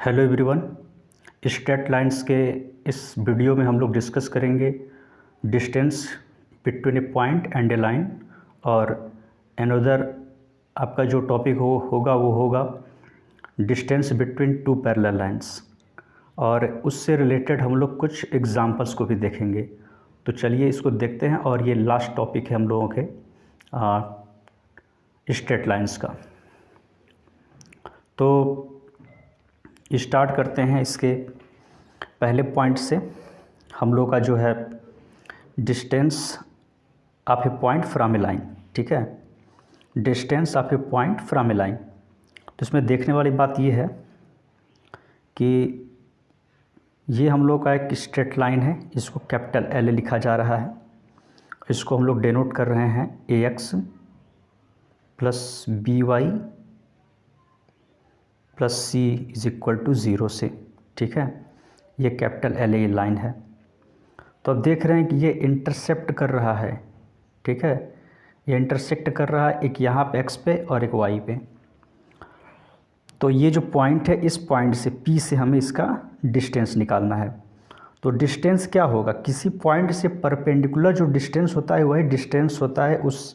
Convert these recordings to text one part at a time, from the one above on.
Hello everyone. Straight lines के इस video में हम लोग डिस्कस करेंगे distance between A point and A line, और अनदर आपका जो टॉपिक होगा वो होगा distance between two parallel lines, और उससे रिलेटेड हम लोग कुछ एग्जांपल्स को भी देखेंगे। तो चलिए इसको देखते हैं, और ये लास्ट टॉपिक है हम लोगों के स्ट्रेट लाइंस का। तो स्टार्ट करते हैं इसके पहले पॉइंट से। हम लोग का जो है distance of A point from A line, ठीक है, distance of A point from A line. तो इसमें देखने वाली बात ये है कि ये हम लोग का एक स्ट्रेट लाइन है, इसको कैपिटल एल लिखा जा रहा है। इसको हम लोग डेनोट कर रहे हैं a x plus b y plus c is equal to zero से, ठीक है। ये कैपिटल एल ए लाइन है। तो अब देख रहे हैं कि ये इंटरसेप्ट कर रहा है, ठीक है, ये इंटरसेक्ट कर रहा है एक यहाँ पे एक्स पे और एक वाई पे। तो ये जो पॉइंट है, इस पॉइंट से पी से हमें इसका डिस्टेंस निकालना है। तो डिस्टेंस क्या होगा, किसी पॉइंट से परपेंडिकुलर जो डिस्टेंस होता है वही डिस्टेंस होता है उस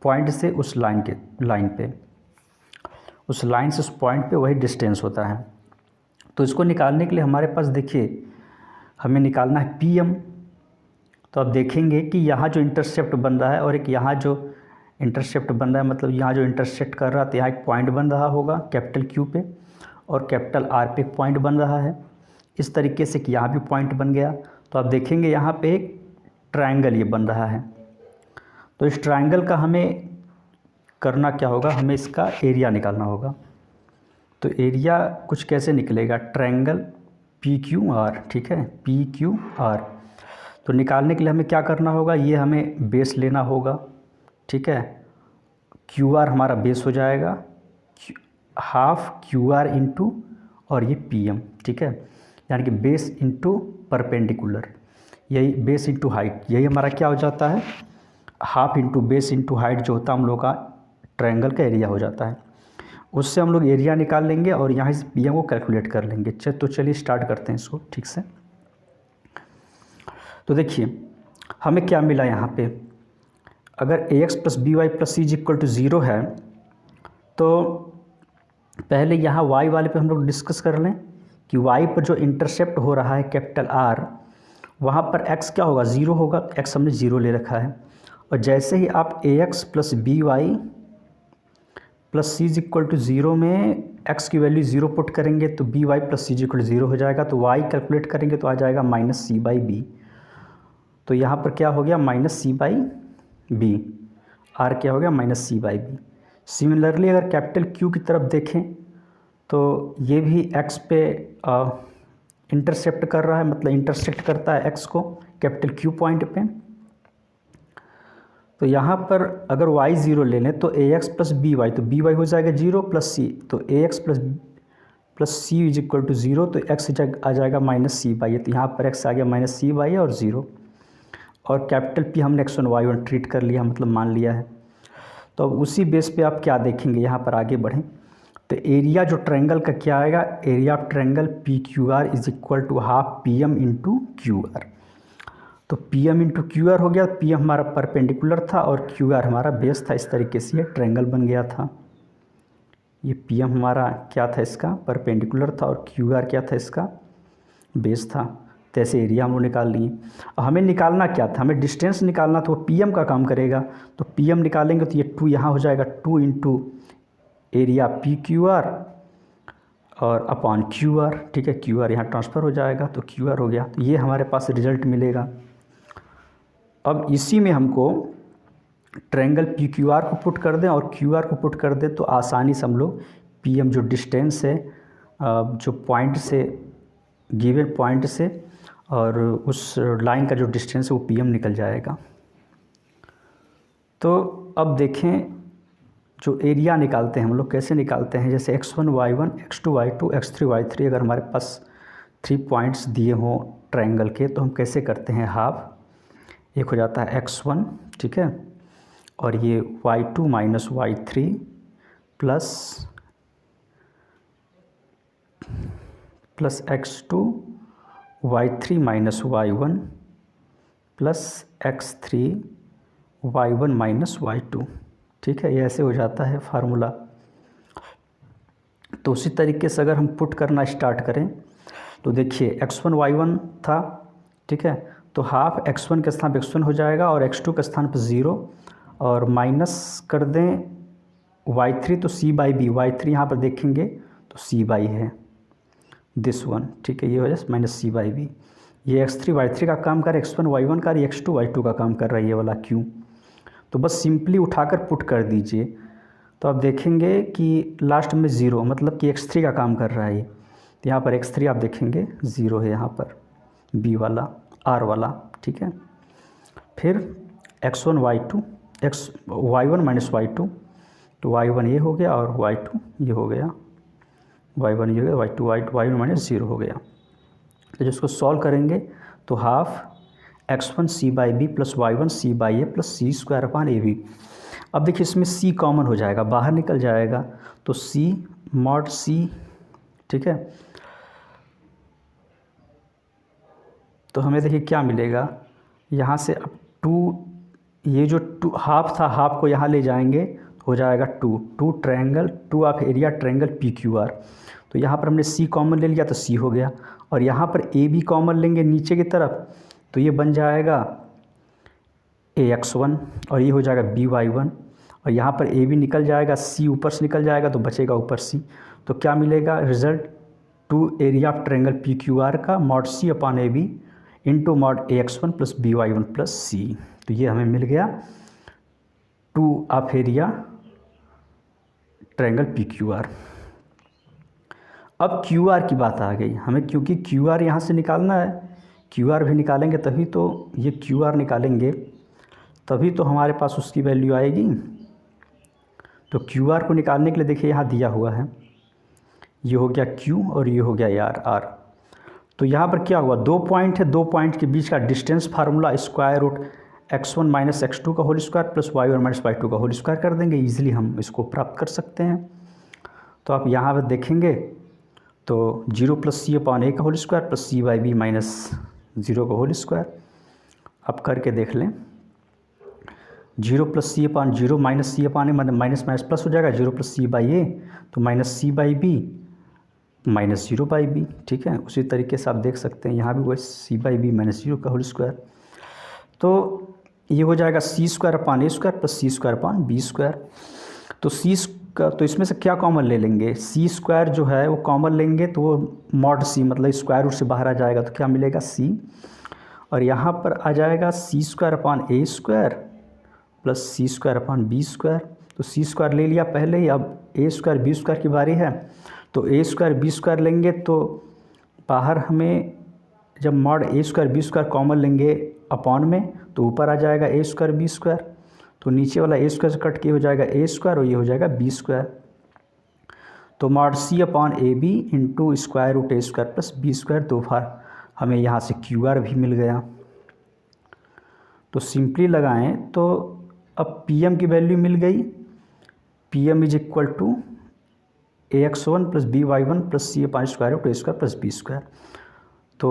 पॉइंट से उस लाइन पे, उस लाइन से उस पॉइंट पे वही डिस्टेंस होता है। तो इसको निकालने के लिए हमारे पास देखिए हमें निकालना है पी एम। तो अब देखेंगे कि यहाँ जो इंटरसेप्ट बन रहा है और एक यहाँ जो इंटरसेप्ट बन रहा है, मतलब यहाँ जो इंटरसेक्ट कर रहा है तो यहाँ एक पॉइंट बन रहा होगा कैपिटल क्यू पे, और कैपिटल आर पे एक पॉइंट बन रहा है। इस तरीके से कि यहाँ भी पॉइंट बन गया। तो आप देखेंगे यहाँ पे एक ट्रायंगल ये बन रहा है। तो इस ट्रायंगल का हमें करना क्या होगा, हमें इसका एरिया निकालना होगा। तो एरिया कुछ कैसे निकलेगा, ट्रायंगल पी क्यू आर, ठीक है, पी क्यू आर। तो निकालने के लिए हमें क्या करना होगा, ये हमें बेस लेना होगा, ठीक है। क्यू आर हमारा बेस हो जाएगा हाफ क्यू आर इंटू और ये पी एम, ठीक है, यानी कि बेस इंटू परपेंडिकुलर, यही बेस इंटू हाइट, यही हमारा क्या हो जाता है, half into base into height जो होता है हम लोग का ट्रायंगल का एरिया हो जाता है। उससे हम लोग एरिया निकाल लेंगे और यहाँ से पी एम को कैलकुलेट कर लेंगे। तो चलिए स्टार्ट करते हैं इसको ठीक से। तो देखिए हमें क्या मिला यहाँ पे, अगर a x plus b y plus c is equal to zero है तो पहले यहाँ वाई वाले पे हम लोग डिस्कस कर लें कि वाई पर जो इंटरसेप्ट हो रहा है कैपिटल आर, वहाँ पर एक्स क्या होगा, ज़ीरो होगा। एक्स हमने ज़ीरो ले रखा है। और जैसे ही आप a x plus b y plus c is equal to zero में एक्स की वैल्यू ज़ीरो पुट करेंगे तो b y plus c is equal to zero हो जाएगा। तो वाई कैलकुलेट करेंगे तो आ जाएगा माइनस सी बाई बी। तो यहाँ पर क्या हो गया, minus C by B. R क्या हो गया, minus C by B. Similarly अगर कैपिटल क्यू की तरफ देखें तो ये भी एक्स पे इंटरसेप्ट कर रहा है, मतलब इंटरसेक्ट करता है एक्स को कैपिटल क्यू पॉइंट पे। तो यहाँ पर अगर y ज़ीरो ले लें तो a x plus b y, तो बी वाई हो जाएगा जीरो प्लस सी, तो a x plus c is equal to zero, तो एक्स आ जाएगा माइनस सी बाई। तो यहाँ पर एक्स आ गया माइनस सी बाई और ज़ीरो, और कैपिटल पी हमने X one Y one treat कर लिया, मतलब मान लिया है। तो अब उसी बेस पे आप क्या देखेंगे, यहाँ पर आगे बढ़ें तो एरिया जो ट्रायंगल का क्या आएगा, area of triangle p q r is equal to half p m into q r. तो p m into q r हो गया, पी एम हमारा परपेंडिकुलर था और क्यू आर हमारा बेस था। इस तरीके से ये ट्रायंगल बन गया था। ये पी एम हमारा क्या था, इसका परपेंडिकुलर था, और क्यू आर क्या था, इसका बेस था। तो ऐसे एरिया हम लोग निकाल लिए। अब हमें निकालना क्या था, हमें डिस्टेंस निकालना, तो वो पी एम का काम करेगा। तो पी एम निकालेंगे तो ये टू यहाँ हो जाएगा, two into area P q are और अपॉन क्यू आर, ठीक है। क्यू आर यहाँ ट्रांसफ़र हो जाएगा तो क्यू आर हो गया। तो ये हमारे पास रिजल्ट मिलेगा। अब इसी में हमको ट्रायंगल पी क्यू आर को पुट कर दें और क्यू आर को पुट कर दें तो आसानी से हम लोग पी एम जो डिस्टेंस है जो पॉइंट से, गिवन पॉइंट से और उस लाइन का जो डिस्टेंस है वो पी एम निकल जाएगा। तो अब देखें जो एरिया निकालते हैं हम लोग कैसे निकालते हैं, जैसे x1 y1 x2 y2 x3 y3 अगर हमारे पास 3 पॉइंट्स दिए हों ट्रायंगल के तो हम कैसे करते हैं, हाफ एक हो जाता है x1, ठीक है, और ये y2 minus y3 plus plus x2 y3 minus y1 plus x3 y1 minus y2। ठीक है, ये ऐसे हो जाता है फार्मूला। तो उसी तरीके से अगर हम पुट करना स्टार्ट करें तो देखिए x1 y1 था, ठीक है, तो हाफ x1 के स्थान पर x1 हो जाएगा और x2 के स्थान पर 0 और माइनस कर दें y3 तो c बाई बी, y3 यहाँ पर देखेंगे तो c बाई है दिस वन, ठीक है, ये हो जाए माइनस c बाई बी। ये x3 y3 का काम कर रहा है, x1 y1 का, ये x2 y2 का काम कर रहा है ये वाला q। तो बस सिंपली उठाकर पुट कर दीजिए तो आप देखेंगे कि लास्ट में 0 मतलब कि x3 का काम कर रहा है ये। तो यहाँ पर x3 आप देखेंगे 0 है यहाँ पर b वाला r वाला, ठीक है। फिर x1 y2 y1 minus y2, तो y1 ये हो गया और y2 ये हो गया, y1 ये हो गया, y1 माइनस 0 हो गया। तो जिसको सॉल्व करेंगे तो half x1 c by B plus y1 c by A plus C square upon A B. अब देखिए इसमें c कॉमन हो जाएगा, बाहर निकल जाएगा तो c मॉड c, ठीक है। तो हमें देखिए क्या मिलेगा यहाँ से, अब 2 ये जो 2 हाफ था, हाफ को यहाँ ले जाएंगे हो जाएगा 2 triangle 2 of area triangle p q r. तो यहाँ पर हमने c कॉमन ले लिया तो c हो गया, और यहाँ पर ए बी कॉमन लेंगे नीचे की तरफ तो ये बन जाएगा ax1 और ये हो जाएगा by1, और यहाँ पर ए बी निकल जाएगा, c ऊपर से निकल जाएगा तो बचेगा ऊपर c। तो क्या मिलेगा result, 2 area of triangle p q r का mod c upon A B into mod ax1 plus by1 plus c। तो ये हमें मिल गया 2 of area triangle p q r. अब क्यू आर की बात आ गई हमें, क्योंकि क्यू आर यहाँ से निकालना है, क्यू आर भी निकालेंगे तभी तो, ये क्यू आर निकालेंगे तभी तो हमारे पास उसकी वैल्यू आएगी। तो क्यू आर को निकालने के लिए देखिए यहाँ दिया हुआ है, ये हो गया Q और ये हो गया R। तो यहाँ पर क्या हुआ, 2 पॉइंट है, 2 पॉइंट के बीच का distance formula square root x1 minus x2 का whole square plus y1 minus y2 का होल स्क्वायर कर देंगे, ईजिली हम इसको प्राप्त कर सकते हैं। तो आप यहाँ पर देखेंगे तो 0 प्लस c अपॉन ए का whole square plus c by b minus 0 का होल स्क्वायर। अब करके देख लें, 0 plus c upon 0 minus c upon a minus minus plus हो जाएगा, 0 प्लस c बाई ए तो minus c by b minus 0 by b, ठीक है। उसी तरीके से आप देख सकते हैं यहाँ भी वही c बाई बी माइनस 0 का होल स्क्वायर। तो ये हो जाएगा c square upon a square plus c square upon b square. तो तो इसमें से क्या कॉमन ले लेंगे, c स्क्वायर जो है वो कॉमन लेंगे तो वो मॉड c मतलब स्क्वायर रूट से बाहर आ जाएगा, तो क्या मिलेगा c, और यहाँ पर आ जाएगा c square upon a square plus C square upon b square. तो सी स्क्वायर ले लिया पहले ही, अब ए स्क्वायर बी स्क्वायर की बारी है, तो ए स्क्वायर बी स्क्वायर लेंगे तो बाहर हमें जब मॉड ए स्क्वायर बी स्क्वायर कॉमन लेंगे अपॉन में तो ऊपर आ जाएगा ए स्क्वायर बी स्क्वायर, तो नीचे वाला ए स्क्वायर से कट के हो जाएगा ए स्क्वायर और ये हो जाएगा बी स्क्वायर। तो mod C upon A B into square root A square plus B square, तो हमें यहाँ से क्यू आर भी मिल गया। तो सिंपली लगाएं तो अब पी एम की वैल्यू मिल गई, p m is equal to ax1 plus by1 plus c upon square root A square plus B square. तो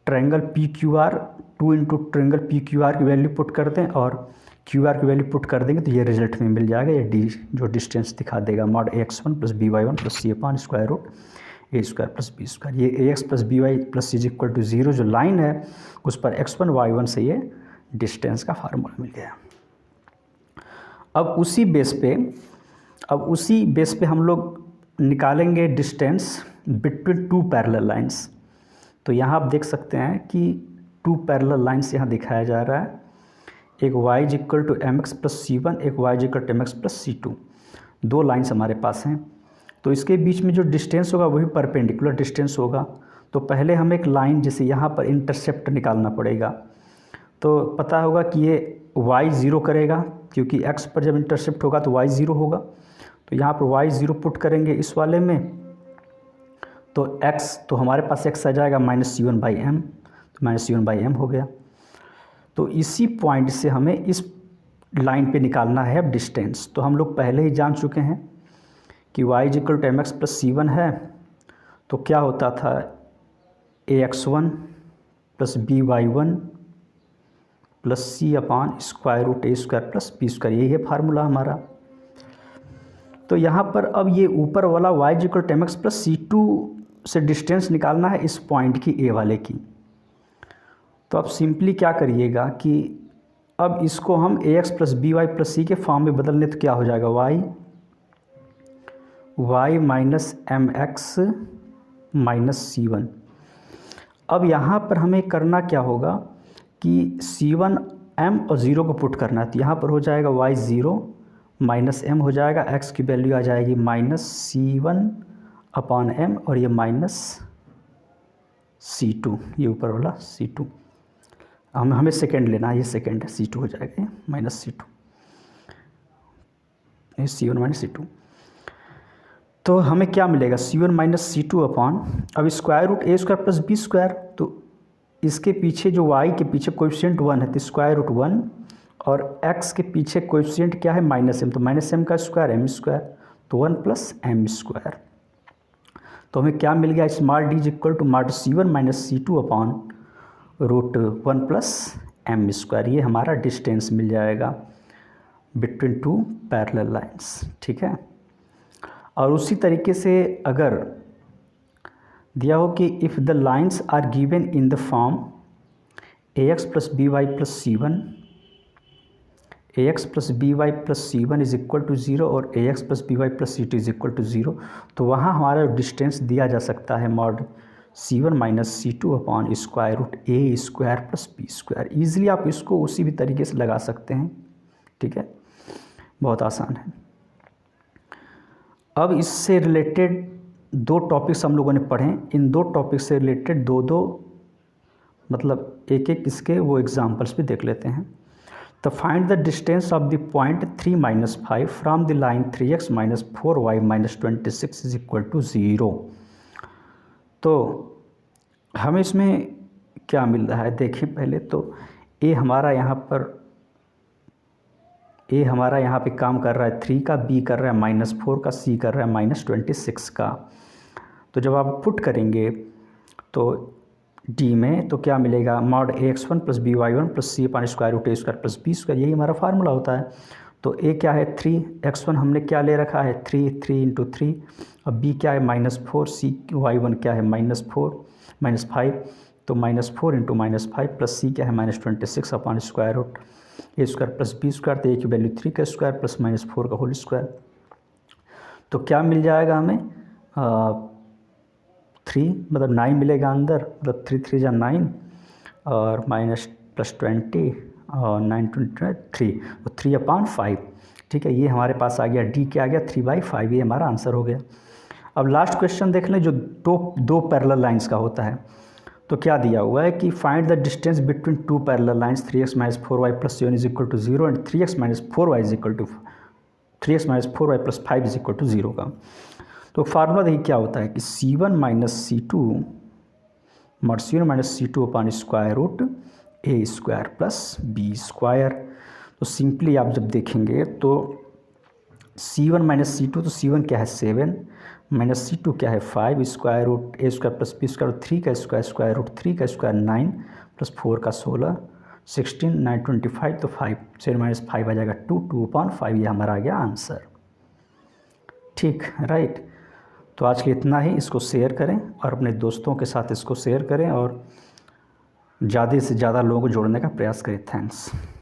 triangle p q r 2 into triangle p q r की value put कर दें और q r की value put कर देंगे तो ये रिजल्ट में मिल जाएगा, ये डी जो डिस्टेंस दिखा देगा mod ax1 plus by1 plus c upon square root ए स्क्वायर प्लस बी स्क्वायर। ये ax plus by plus is equal to 0 जो लाइन है उस पर x1 y1 से ये डिस्टेंस का फार्मूला मिल गया। अब उसी बेस पे हम लोग निकालेंगे डिस्टेंस बिटवीन 2 पैरेलल लाइंस। तो यहाँ आप देख सकते हैं कि 2 पैरेलल लाइंस यहाँ दिखाया जा रहा है, एक y is equal to M X plus C one, एक y is equal to M X plus C two, 2 lines हमारे पास हैं। तो इसके बीच में जो डिस्टेंस होगा वही परपेंडिकुलर डिस्टेंस होगा। तो पहले हमें एक लाइन जैसे यहाँ पर इंटरसेप्ट निकालना पड़ेगा। तो पता होगा कि ये y 0 करेगा, क्योंकि x पर जब इंटरसेप्ट होगा तो y 0 होगा। तो यहाँ पर y 0 पुट करेंगे इस वाले में, तो x तो हमारे पास x आ जाएगा minus c one by m, तो minus c one by m हो गया। तो इसी पॉइंट से हमें इस लाइन पे निकालना है अब डिस्टेंस। तो हम लोग पहले ही जान चुके हैं कि y is equal to M X plus C one है, तो क्या होता था ax1 प्लस by1 प्लस सी अपान स्क्वायर रूट ए स्क्वायर प्लस बी स्क्वायर, यही है फार्मूला हमारा। तो यहाँ पर अब ये ऊपर वाला y equal to mx plus c2 से डिस्टेंस निकालना है इस पॉइंट की, ए वाले की। तो अब सिंपली क्या करिएगा कि अब इसको हम ax plus b y plus c के फॉर्म में बदल लें तो क्या हो जाएगा y minus M X minus C1। अब यहाँ पर हमें करना क्या होगा कि C1 m और 0 को पुट करना है, तो यहाँ पर हो जाएगा y 0 माइनस m हो जाएगा, x की वैल्यू आ जाएगी माइनस C1 अपॉन m और ये माइनस C2, ये ऊपर वाला C2 हमें सेकेंड लेना है, ये सेकेंड है, C2 हो जाएगा माइनस C2, ये C1 माइनस C2। तो हमें क्या मिलेगा C1 माइनस C2 अपॉन, अब स्क्वायर रूट ए स्क्वायर प्लस बी स्क्वायर, तो इसके पीछे जो y के पीछे कोएफिशिएंट 1 है तो स्क्वायर रूट 1, और x के पीछे कोएफिशिएंट क्या है माइनस m, तो माइनस m का स्क्वायर m स्क्वायर, तो 1 प्लस m स्क्वायर। तो हमें क्या मिल गया small d equal to mod C1 minus C2 upon root 1 plus m square, ये हमारा डिस्टेंस मिल जाएगा बिटवीन टू पैरेलल लाइंस। ठीक है, और उसी तरीके से अगर दिया हो कि if the lines are given in the form ax plus b y plus C1, ax plus b y plus C1 is equal to 0 और ax plus b y plus C2 is equal to 0, तो वहाँ हमारा distance दिया जा सकता है mod C1 minus C2 upon square root ए square plus B square. Easily आप इसको उसी भी तरीके से लगा सकते हैं। ठीक है, बहुत आसान है। अब इससे रिलेटेड दो टॉपिक्स हम लोगों ने पढ़े, इन दो टॉपिक से रिलेटेड दो मतलब एक इसके वो एग्जांपल्स भी देख लेते हैं। तो find the distance of the point 3 minus 5 from the line 3x minus 4y minus 26 is equal to 0। तो हमें इसमें क्या मिल रहा है देखिए पहले तो a हमारा यहाँ पे काम कर रहा है 3 का, b कर रहा है माइनस 4 का, c कर रहा है माइनस 26 का। तो जब आप पुट करेंगे तो d में तो क्या मिलेगा mod ax1 plus b y 1 plus सी अपान स्क्वायर रूट ए स्क्वायर प्लस बी स्क्वायर, यही हमारा फार्मूला होता है। तो a क्या है 3x1 हमने क्या ले रखा है 3 इंटू 3, अब b क्या है माइनस 4, सी y1 क्या है माइनस 5, तो minus 4 into minus 5 plus c क्या है माइनस 26 अपॉन स्क्वायर रूट ए स्क्वायर प्लस बी स्क्वायर, तो a की वैल्यू 3 का स्क्वायर प्लस माइनस 4 का होल स्क्वायर। तो क्या मिल जाएगा हमें 3 मतलब 9 मिलेगा अंदर, मतलब 3 जा 9 और माइनस प्लस 20 और 9 23, तो 3 अपॉन 5। ठीक है, ये हमारे पास आ गया d क्या आ गया 3/5, ये हमारा आंसर हो गया। अब लास्ट क्वेश्चन देख लें जो दो पैरेलल लाइंस का होता है। तो क्या दिया हुआ है कि find the distance between two parallel lines 3x minus 4y plus 7 is equal to 0 and 3x minus 4y is equal to 3x minus 4y plus 5 is equal to 0 का। तो फार्मूला देखिए क्या होता है कि C1 minus C2 mod C1 minus C2 upon square root ए square plus B square. तो simply आप जब देखेंगे तो C1 माइनस C2, तो C1 क्या है 7 माइनस C2 क्या है 5 स्क्वायर रूट ए स्क्वायर प्लस बी स्क्वायर, 3 का स्क्वायर रूट 3 का स्क्वायर 9 प्लस 4 का 16 16 9 25, तो 5 7 माइनस 5 आ जाएगा 2 अपॉन 5, ये हमारा आ गया आंसर। ठीक राइट। तो आज के इतना ही, इसको शेयर करें और अपने दोस्तों के साथ इसको शेयर करें और ज़्यादा से ज़्यादा लोगों को जोड़ने का प्रयास करें। थैंक्स।